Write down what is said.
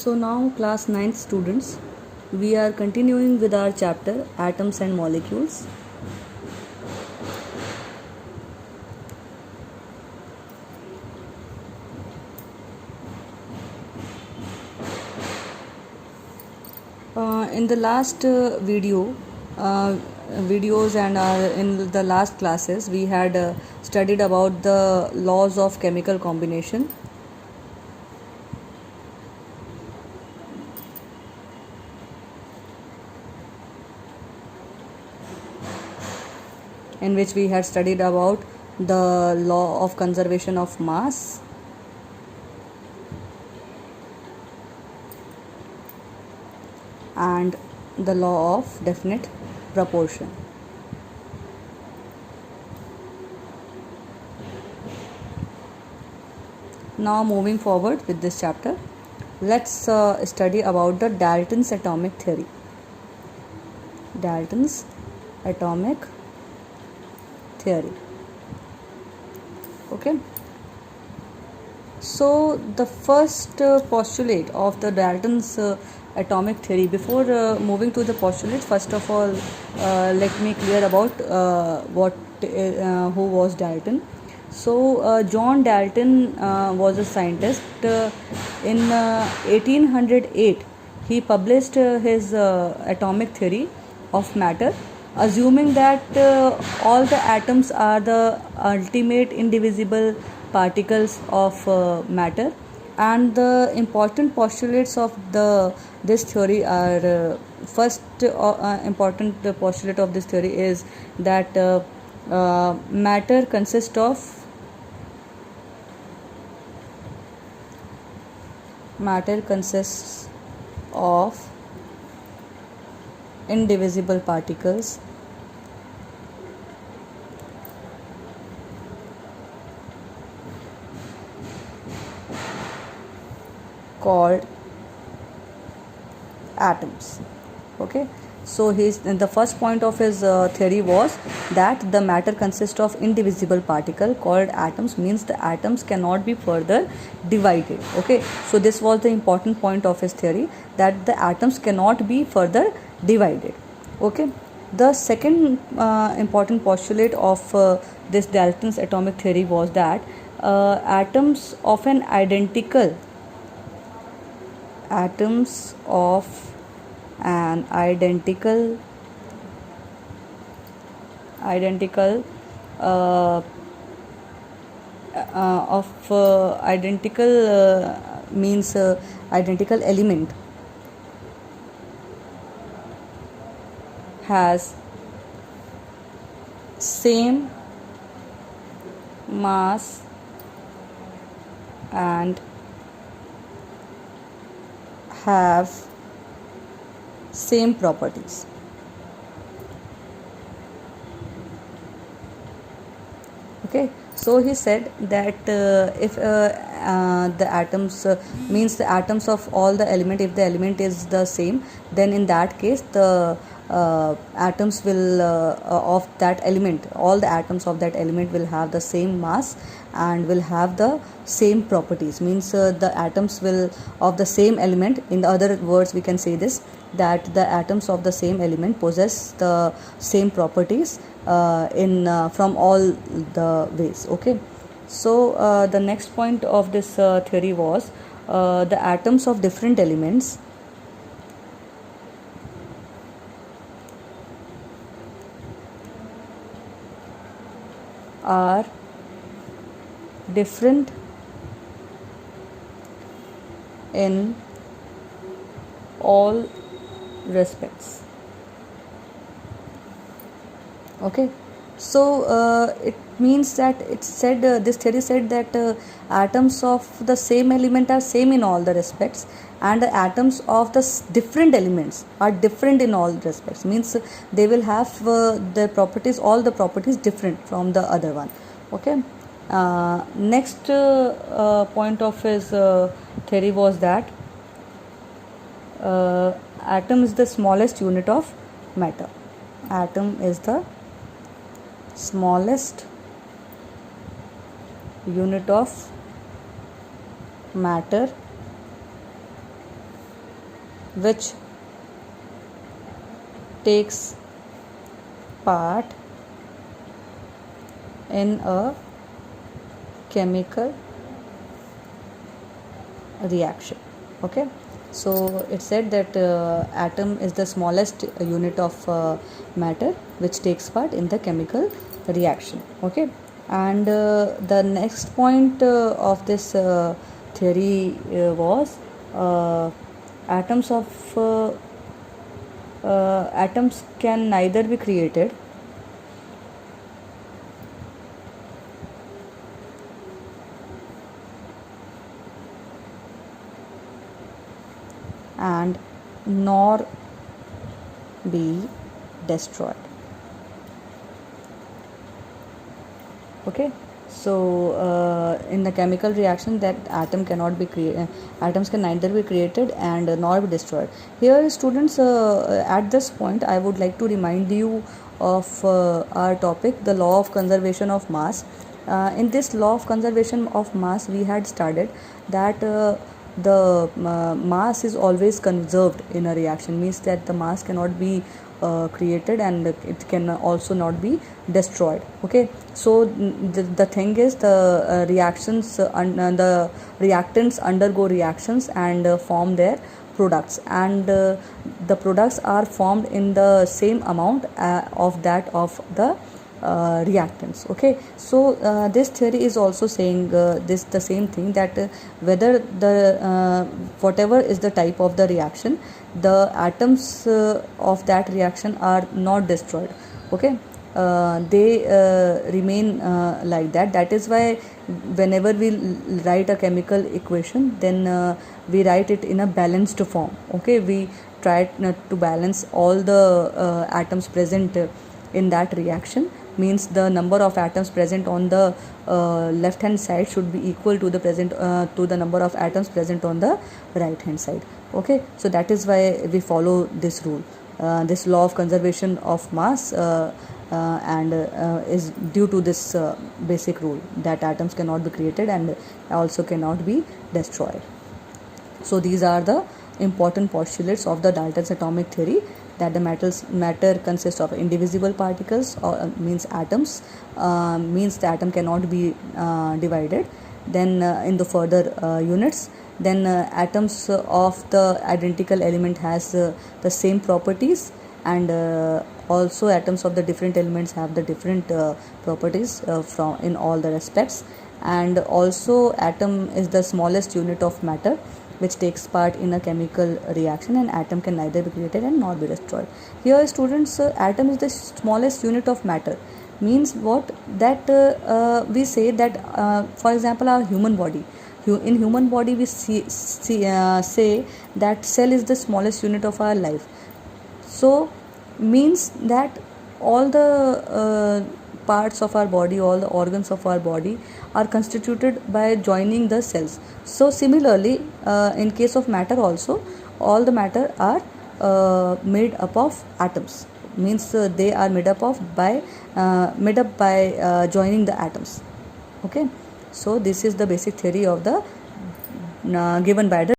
So now class 9th students, we are continuing with our chapter Atoms and Molecules. In the last videos and in the last classes, we had studied about the laws of chemical combination. In which we had studied about the law of conservation of mass, and the law of definite proportion. Now moving forward with this chapter, let's study about the Dalton's atomic theory. Dalton's atomic theory. Okay. So the first postulate of the Dalton's atomic theory. Before moving to the postulate, first of all, let me clear about who was Dalton. So John Dalton was a scientist. In 1808, he published his atomic theory of matter, assuming that all the atoms are the ultimate indivisible particles of matter, and the important postulates of this theory are first important postulate of this theory is that matter consists of indivisible particles called atoms. Okay, so the first point of his theory was that the matter consists of indivisible particle called atoms, means the atoms cannot be further divided. Okay, so this was the important point of his theory, that the atoms cannot be further divided. Okay, the second important postulate of this Dalton's atomic theory was that atoms of an identical means identical element has same mass and have same properties. Okay, so he said that if the atoms means the atoms of all the element, if the element is the same, then in that case the atoms will of that element, all the atoms of that element will have the same mass and will have the same properties, means the atoms will of the same element, in the other words we can say this, that the atoms of the same element possess the same properties from all the ways. Okay, so the next point of this theory was the atoms of different elements are different in all respects. Okay, so it means that it said this theory said that atoms of the same element are same in all the respects, and the atoms of the different elements are different in all respects, means they will have the properties, all the properties different from the other one. Okay, next point of his theory was that atom is the smallest unit of matter. Atom is the smallest unit of matter which takes part in a chemical reaction. Okay, so it said that atom is the smallest unit of matter which takes part in the chemical reaction. Okay, and the next point of this theory was atoms of atoms can neither be created and nor be destroyed. Okay, so in the chemical reaction, that atoms can neither be created and nor be destroyed. Here, students, at this point I would like to remind you of our topic, the law of conservation of mass. In this law of conservation of mass, we had studied that the mass is always conserved in a reaction, means that the mass cannot be created and it can also not be destroyed. Okay, so the thing is, the reactions the reactants undergo reactions and form their products, and the products are formed in the same amount of that of the reactants. Okay, so this theory is also saying this the same thing, that whether the whatever is the type of the reaction, the atoms of that reaction are not destroyed. Okay, they remain like that. That is why whenever we write a chemical equation, then we write it in a balanced form. Okay, we try to balance all the atoms present in that reaction, means the number of atoms present on the left hand side should be equal to the number of atoms present on the right hand side. Okay, so that is why we follow this rule, this law of conservation of mass, and is due to this basic rule, that atoms cannot be created and also cannot be destroyed. So these are the important postulates of the Dalton's atomic theory, that the matter consists of indivisible particles, or means atoms, means the atom cannot be divided. Then in the further units, then atoms of the identical element has the same properties, and also atoms of the different elements have the different properties from in all the respects. And also atom is the smallest unit of matter which takes part in a chemical reaction, and atom can neither be created and nor be destroyed. Here students, atom is the smallest unit of matter, means what, that we say that for example our human body, in human body we say that cell is the smallest unit of our life. So means that all the parts of our body, all the organs of our body are constituted by joining the cells. So similarly, in case of matter also, all the matter are made up of atoms, means they are made up by joining the atoms. Okay, so this is the basic theory of the given by the